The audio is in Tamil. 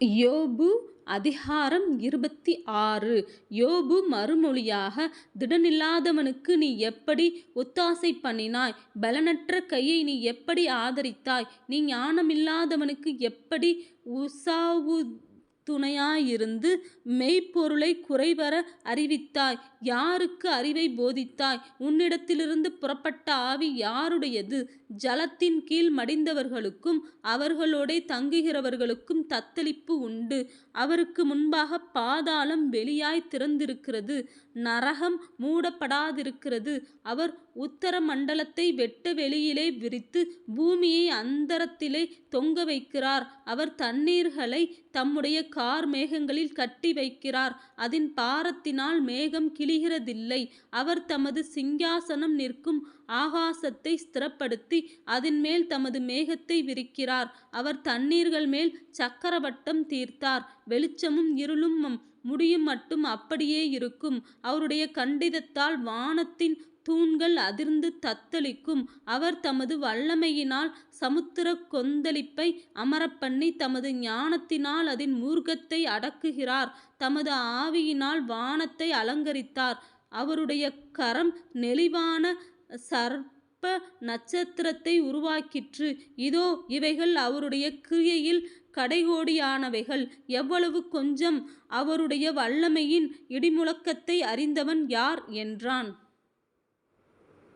யோபு அதிகாரம் 26. யோபு மறுமொழியாக, திடனில்லாதவனுக்கு நீ எப்படி ஒத்தாசை பண்ணினாய்? பலனற்ற கையை நீ எப்படி ஆதரித்தாய்? நீ ஞானமில்லாதவனுக்கு எப்படி உசாவுத்துணையாயிருந்து மெய்ப்பொருளை குறைவர அறிவித்தாய்? யாருக்கு அறிவை போதித்தாய்? உன்னிடத்திலிருந்து புறப்பட்ட ஆவி யாருடையது? ஜலத்தின் கீழ் மடிந்தவர்களுக்கும் அவர்களோடே தங்குகிறவர்களுக்கும் தத்தளிப்பு உண்டு. அவருக்கு முன்பாக பாதாளம் வெளியாய் திறந்திருக்கிறது, நரகம் மூடப்படாதிருக்கிறது. அவர் உத்தர மண்டலத்தை வெட்ட வெளியிலே விரித்து பூமியை அந்தரத்திலே தொங்க வைக்கிறார். அவர் தண்ணீர்களை தம்முடைய கார்மேகங்களில் கட்டி வைக்கிறார். அதன் பாரத்தினால் மேகம் கிழிகிறதில்லை. அவர் தமது சிங்காசனம் நிற்கும் ஆகாசத்தை ஸ்திரப்படுத்தி அதன் மேல் தமது மேகத்தை விரிக்கிறார். அவர் தண்ணீர்கள் மேல் சக்கரவட்டம் தீர்த்தார். வெளிச்சமும் இருளும் முடியும் மட்டும் அப்படியே இருக்கும். அவருடைய கண்டிதத்தால் வானத்தின் தூண்கள் அதிர்ந்து தத்தளிக்கும். அவர் தமது வல்லமையினால் சமுத்திர கொந்தளிப்பை அமரப்பண்ணி தமது ஞானத்தினால் அதன் மூர்க்கத்தை அடக்குகிறார். தமது ஆவியினால் வானத்தை அலங்கரித்தார். அவருடைய கரம் நெளிவான சர்ப்ப நட்சத்திரத்தை உருவாக்கிற்று. இதோ இவைகள் அவருடைய கிரியையில் கடைகோடியானவைகள். எவ்வளவு கொஞ்சம்! அவருடைய வல்லமையின் இடிமுழக்கத்தை அறிந்தவன் யார் என்றான்.